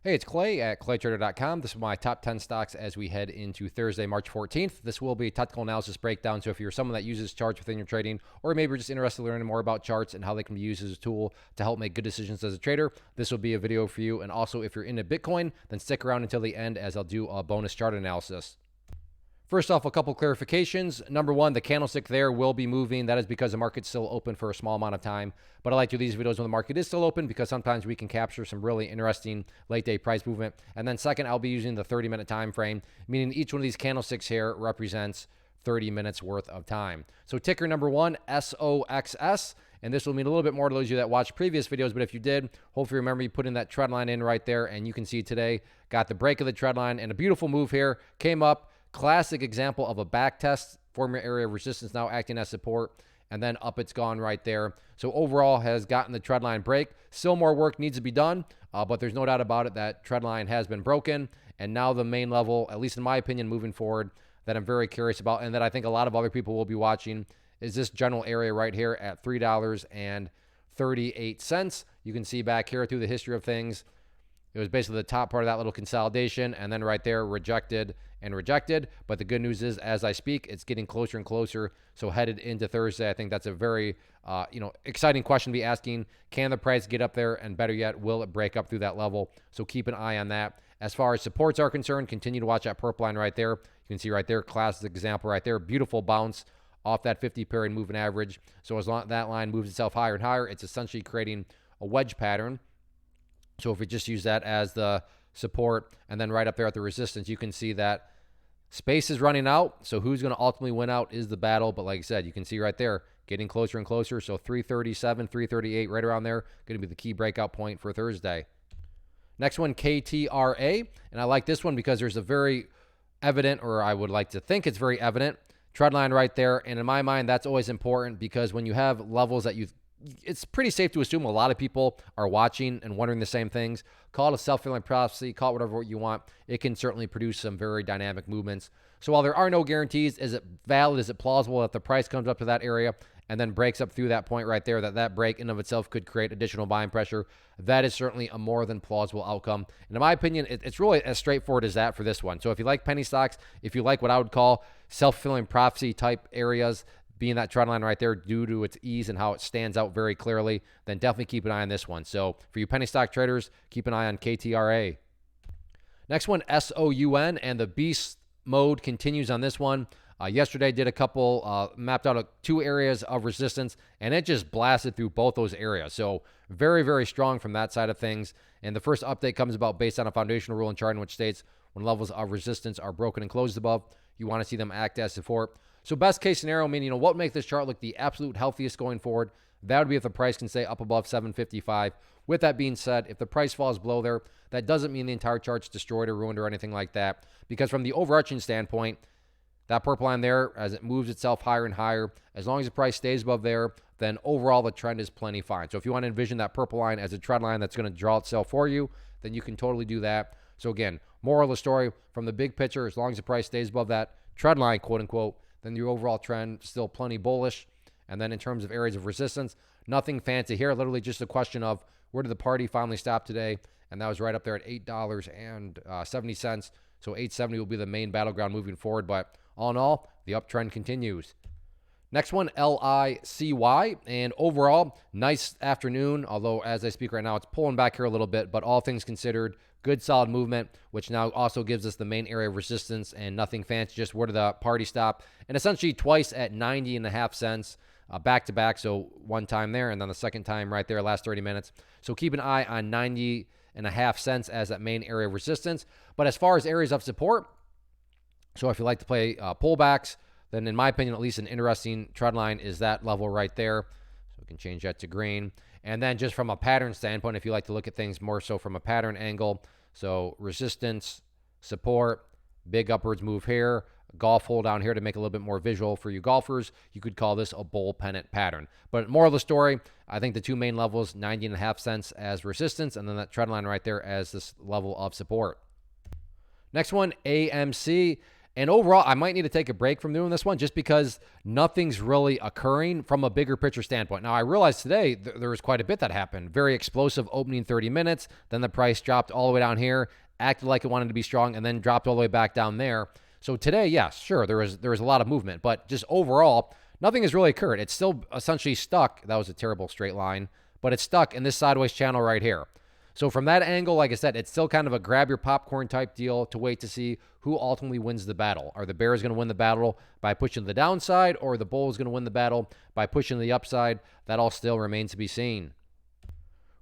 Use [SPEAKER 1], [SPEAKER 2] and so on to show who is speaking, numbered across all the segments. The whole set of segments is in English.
[SPEAKER 1] Hey, it's Clay at claytrader.com. This is my top 10 stocks as we head into Thursday, March 14th. This will be a technical analysis breakdown. So if you're someone that uses charts within your trading, or maybe you're just interested in learning more about charts and how they can be used as a tool to help make good decisions as a trader, this will be a video for you. And also, if you're into Bitcoin, then stick around until the end as I'll do a bonus chart analysis. First off, a couple clarifications. Number one, the candlestick there will be moving. That is because the market's still open for a small amount of time. But I like to do these videos when the market is still open because sometimes we can capture some really interesting late day price movement. And then second, I'll be using the 30-minute time frame, meaning each one of these candlesticks here represents 30 minutes worth of time. So ticker number one, SOXS. And this will mean a little bit more to those of you that watched previous videos, but if you did, hopefully remember you put in that trend line in right there, and you can see today got the break of the trend line and a beautiful move here. Came up. Classic example of a back test, former area of resistance now acting as support, and then up it's gone right there. So overall has gotten the trend line break. Still more work needs to be done, but there's no doubt about it that trend line has been broken. And now the main level, at least in my opinion, moving forward, that I'm very curious about and that I think a lot of other people will be watching is this general area right here at $3.38. You can see back here through the history of things, it was basically the top part of that little consolidation, and then right there, rejected and rejected. But the good news is, as I speak, it's getting closer and closer. So headed into Thursday, I think that's a very, exciting question to be asking. Can the price get up there? And better yet, will it break up through that level? So keep an eye on that. As far as supports are concerned, continue to watch that purple line right there. You can see right there, classic example right there. Beautiful bounce off that 50-period moving average. So as long as that line moves itself higher and higher, it's essentially creating a wedge pattern. So if we just use that as the support and then right up there at the resistance, you can see that space is running out. So who's going to ultimately win out is the battle. But like I said, you can see right there getting closer and closer. So 337, 338, right around there, going to be the key breakout point for Thursday. Next one, KTRA. And I like this one because there's a very evident, or I would like to think it's very evident, trend line right there. And in my mind, that's always important because when you have levels that it's pretty safe to assume a lot of people are watching and wondering the same things. Call it a self-fulfilling prophecy, call it whatever you want. It can certainly produce some very dynamic movements. So while there are no guarantees, is it valid? Is it plausible that the price comes up to that area and then breaks up through that point right there, that break in of itself could create additional buying pressure? That is certainly a more than plausible outcome. And in my opinion, it's really as straightforward as that for this one. So if you like penny stocks, if you like what I would call self-fulfilling prophecy type areas, being that trend line right there due to its ease and how it stands out very clearly, then definitely keep an eye on this one. So for you penny stock traders, keep an eye on KTRA. Next one, SOUN, and the beast mode continues on this one. Yesterday did a couple, mapped out two areas of resistance, and it just blasted through both those areas. So very, very strong from that side of things. And the first update comes about based on a foundational rule in charting, which states when levels of resistance are broken and closed above, you want to see them act as support. So best case scenario, meaning, what would make this chart look the absolute healthiest going forward? That would be if the price can stay up above 755. With that being said, if the price falls below there, that doesn't mean the entire chart's destroyed or ruined or anything like that. Because from the overarching standpoint, that purple line there, as it moves itself higher and higher, as long as the price stays above there, then overall the trend is plenty fine. So if you want to envision that purple line as a trend line that's going to draw itself for you, then you can totally do that. So again, moral of the story, from the big picture, as long as the price stays above that trend line, quote unquote, then your overall trend still plenty bullish. And then in terms of areas of resistance, nothing fancy here. Literally just a question of where did the party finally stop today? And that was right up there at $8.70. So $8.70 will be the main battleground moving forward. But all in all, the uptrend continues. Next one, LICY. And overall, nice afternoon. Although as I speak right now, it's pulling back here a little bit. But all things considered, good solid movement, which now also gives us the main area of resistance and nothing fancy, just where did the party stop? And essentially twice at 90.5 cents back to back. So one time there and then the second time right there, last 30 minutes. So keep an eye on 90.5 cents as that main area of resistance. But as far as areas of support, so if you like to play pullbacks, then in my opinion, at least an interesting trend line is that level right there. So we can change that to green. And then just from a pattern standpoint, if you like to look at things more so from a pattern angle, so resistance, support, big upwards move here, golf hole down here to make it a little bit more visual for you golfers, you could call this a bull pennant pattern. But moral of the story, I think the two main levels, 90.5 cents as resistance, and then that trend line right there as this level of support. Next one, AMC. And overall, I might need to take a break from doing this one just because nothing's really occurring from a bigger picture standpoint. Now, I realized today there was quite a bit that happened. Very explosive opening 30 minutes. Then the price dropped all the way down here, acted like it wanted to be strong, and then dropped all the way back down there. So today, yes, sure, there was a lot of movement. But just overall, nothing has really occurred. It's still essentially stuck. That was a terrible straight line. But it's stuck in this sideways channel right here. So from that angle, like I said, it's still kind of a grab your popcorn type deal to wait to see who ultimately wins the battle. Are the bears going to win the battle by pushing to the downside, or are the bulls going to win the battle by pushing to the upside? That all still remains to be seen.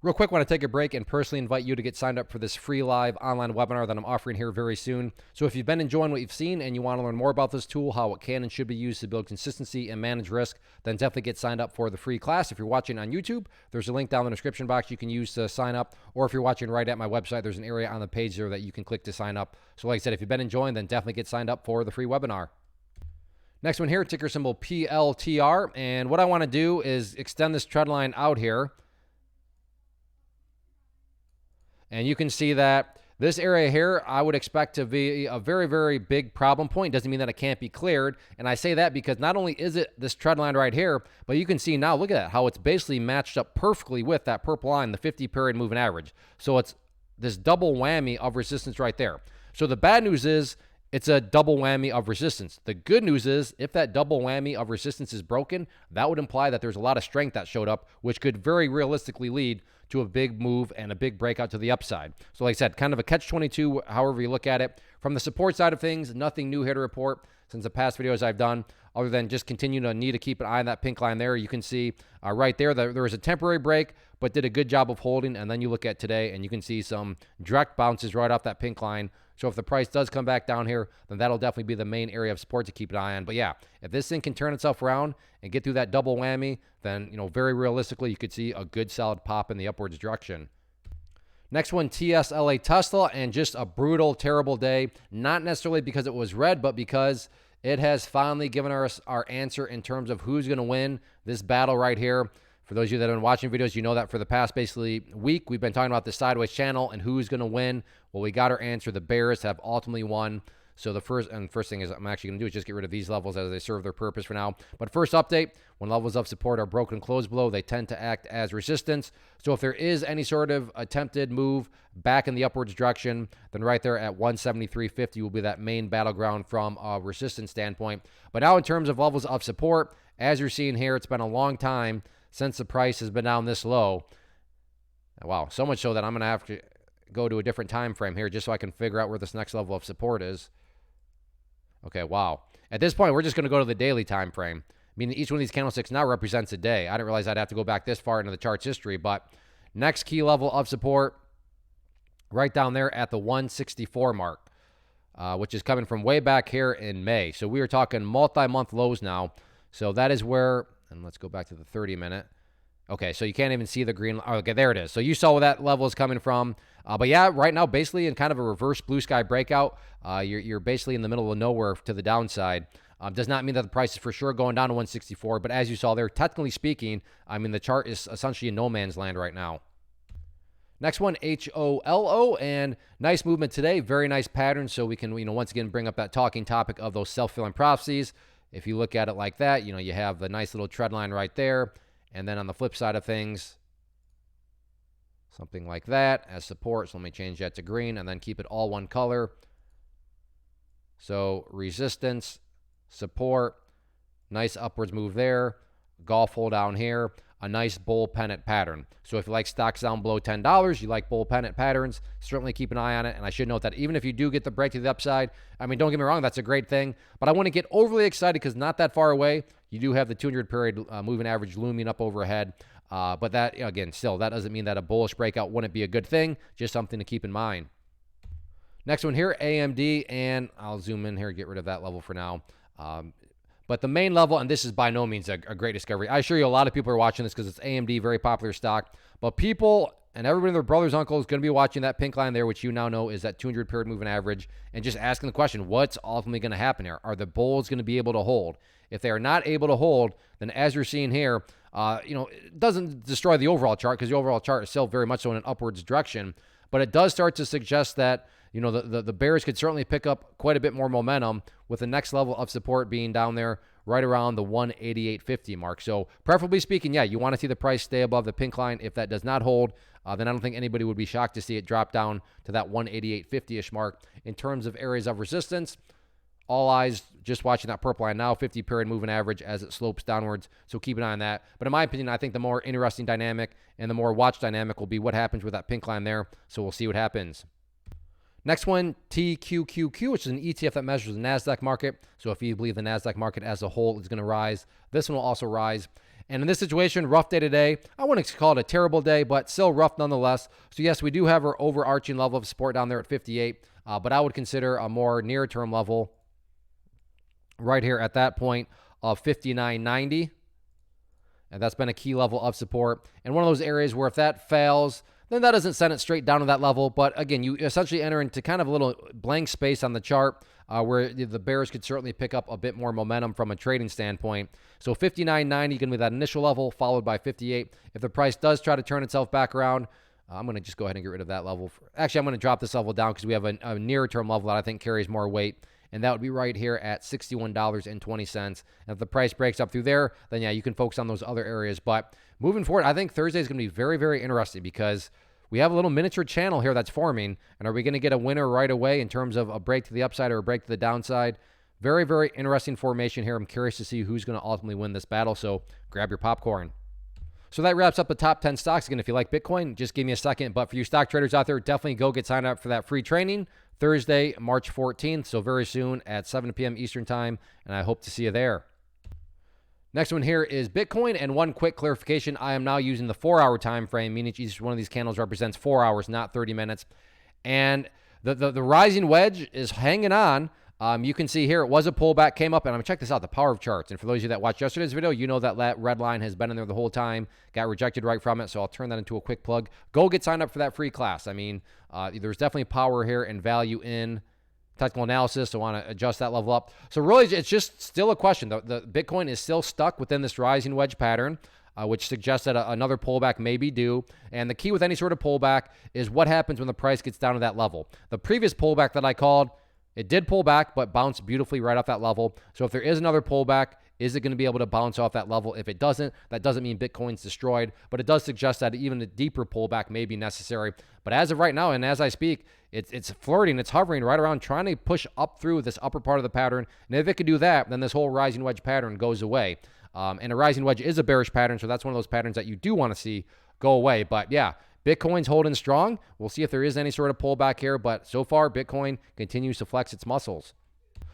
[SPEAKER 1] Real quick, want to take a break and personally invite you to get signed up for this free live online webinar that I'm offering here very soon. So if you've been enjoying what you've seen and you want to learn more about this tool, how it can and should be used to build consistency and manage risk, then definitely get signed up for the free class. If you're watching on YouTube, there's a link down in the description box you can use to sign up. Or if you're watching right at my website, there's an area on the page there that you can click to sign up. So like I said, if you've been enjoying, then definitely get signed up for the free webinar. Next one here, ticker symbol PLTR. And what I want to do is extend this trend line out here. And you can see that this area here, I would expect to be a very, very big problem point. Doesn't mean that it can't be cleared. And I say that because not only is it this trend line right here, but you can see now, look at that, how it's basically matched up perfectly with that purple line, the 50-period moving average. So it's this double whammy of resistance right there. So the bad news is it's a double whammy of resistance. The good news is if that double whammy of resistance is broken, that would imply that there's a lot of strength that showed up, which could very realistically lead to a big move and a big breakout to the upside. So like I said, kind of a catch-22, however you look at it. From the support side of things, nothing new here to report since the past videos I've done, other than just continue to need to keep an eye on that pink line there. You can see right there that there was a temporary break, but did a good job of holding. And then you look at today, and you can see some direct bounces right off that pink line. So if the price does come back down here, then that'll definitely be the main area of support to keep an eye on. But yeah, if this thing can turn itself around and get through that double whammy, then, you know, very realistically, you could see a good solid pop in the upwards direction. Next one, TSLA Tesla, and just a brutal, terrible day. Not necessarily because it was red, but because it has finally given us our answer in terms of who's going to win this battle right here. For those of you that have been watching videos, you know that for the past basically week, we've been talking about the sideways channel and who's going to win. Well, we got our answer. The bears have ultimately won. So the first thing is I'm actually going to do is just get rid of these levels as they serve their purpose for now. But first update, when levels of support are broken and closed below, they tend to act as resistance. So if there is any sort of attempted move back in the upwards direction, then right there at 173.50 will be that main battleground from a resistance standpoint. But now in terms of levels of support, as you're seeing here, it's been a long time since the price has been down this low. Wow, so much so that I'm going to have to go to a different time frame here just so I can figure out where this next level of support is. Okay, wow. At this point, we're just going to go to the daily time frame, meaning each one of these candlesticks now represents a day. I didn't realize I'd have to go back this far into the chart's history, but next key level of support right down there at the 164 mark, which is coming from way back here in May. So we are talking multi-month lows now. So that is where, and let's go back to the 30-minute. Okay, so you can't even see the green. Oh, okay, there it is. So you saw where that level is coming from. But yeah, right now, basically in kind of a reverse blue sky breakout, you're basically in the middle of nowhere to the downside. Does not mean that the price is for sure going down to 164, but as you saw there, technically speaking, I mean, the chart is essentially in no man's land right now. Next one, HOLO, and nice movement today. Very nice pattern, so we can, once again bring up that talking topic of those self-fulfilling prophecies. If you look at it like that, you have the nice little trend line right there. And then on the flip side of things, something like that as support. So let me change that to green and then keep it all one color. So resistance, support, nice upwards move there. Golf hole down here, a nice bull pennant pattern. So if you like stocks down below $10, you like bull pennant patterns, certainly keep an eye on it. And I should note that even if you do get the break to the upside, I mean, don't get me wrong, that's a great thing. But I want to get overly excited because not that far away, you do have the 200-period moving average looming up overhead. But that, again, still, that doesn't mean that a bullish breakout wouldn't be a good thing, just something to keep in mind. Next one here, AMD, and I'll zoom in here, get rid of that level for now. But the main level, and this is by no means a great discovery. I assure you a lot of people are watching this because it's AMD, very popular stock. But people and everybody, their brothers, uncles, is going to be watching that pink line there, which you now know is that 200-period moving average, and just asking the question, what's ultimately going to happen here? Are the bulls going to be able to hold? If they are not able to hold, then as you're seeing here, it doesn't destroy the overall chart because the overall chart is still very much so in an upwards direction. but it does start to suggest that, you know, the bears could certainly pick up quite a bit more momentum, with the next level of support being down there right around the 188.50 mark. So preferably speaking, yeah, you want to see the price stay above the pink line. If that does not hold, then I don't think anybody would be shocked to see it drop down to that 188.50-ish mark. In terms of areas of resistance, all eyes just watching that purple line now, 50-period moving average as it slopes downwards. So keep an eye on that. But in my opinion, I think the more interesting dynamic and the more watch dynamic will be what happens with that pink line there. So we'll see what happens. Next one, TQQQ, which is an ETF that measures the NASDAQ market. So if you believe the NASDAQ market as a whole is going to rise, this one will also rise. And in this situation, rough day today. I wouldn't call it a terrible day, but still rough nonetheless. So yes, we do have our overarching level of support down there at 58, but I would consider a more near-term level right here at that point of 59.90. And that's been a key level of support. And one of those areas where if that fails, then that doesn't send it straight down to that level. But again, you essentially enter into kind of a little blank space on the chart where the bears could certainly pick up a bit more momentum from a trading standpoint. So 59.90 going to be that initial level, followed by 58. If the price does try to turn itself back around, I'm going to just go ahead and get rid of that level. Actually, I'm going to drop this level down because we have a near-term level that I think carries more weight. And that would be right here at $61.20. And if the price breaks up through there, then yeah, you can focus on those other areas. But moving forward, I think Thursday is going to be very, very interesting because we have a little miniature channel here that's forming. And are we going to get a winner right away in terms of a break to the upside or a break to the downside? Very, very interesting formation here. I'm curious to see who's going to ultimately win this battle. So grab your popcorn. So that wraps up the top 10 stocks. Again, if you like Bitcoin, just give me a second. But for you stock traders out there, definitely go get signed up for that free training Thursday, March 14th. So very soon at 7 p.m. Eastern time. And I hope to see you there. Next one here is Bitcoin. And one quick clarification. I am now using the 4-hour time frame, meaning each one of these candles represents 4 hours, not 30 minutes. And the rising wedge is hanging on. You can see here it was a pullback, came up, and I'm going to check this out, the power of charts. And for those of you that watched yesterday's video, you know that red line has been in there the whole time, got rejected right from it, so I'll turn that into a quick plug. Go get signed up for that free class. I mean, there's definitely power here and value in technical analysis, so I want to adjust that level up. So really, it's just still a question. The Bitcoin is still stuck within this rising wedge pattern, which suggests that another pullback may be due. And the key with any sort of pullback is what happens when the price gets down to that level. The previous pullback that I called, it did pull back, but bounced beautifully right off that level. So if there is another pullback, is it going to be able to bounce off that level? If it doesn't, that doesn't mean Bitcoin's destroyed, but it does suggest that even a deeper pullback may be necessary. But as of right now, and as I speak, it's flirting, it's hovering right around, trying to push up through this upper part of the pattern. And if it could do that, then this whole rising wedge pattern goes away. And a rising wedge is a bearish pattern, so that's one of those patterns that you do want to see go away. But yeah, Bitcoin's holding strong. We'll see if there is any sort of pullback here, but so far, Bitcoin continues to flex its muscles.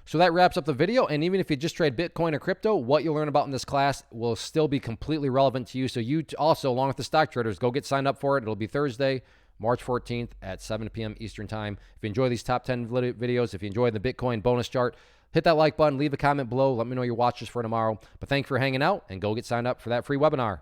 [SPEAKER 1] So that wraps up the video, and even if you just trade Bitcoin or crypto, what you'll learn about in this class will still be completely relevant to you. So you also, along with the stock traders, go get signed up for it. It'll be Thursday, March 14th at 7 p.m. Eastern time. If you enjoy these top 10 videos, if you enjoy the Bitcoin bonus chart, hit that like button, leave a comment below. Let me know your watches for tomorrow. But thank you for hanging out, and go get signed up for that free webinar.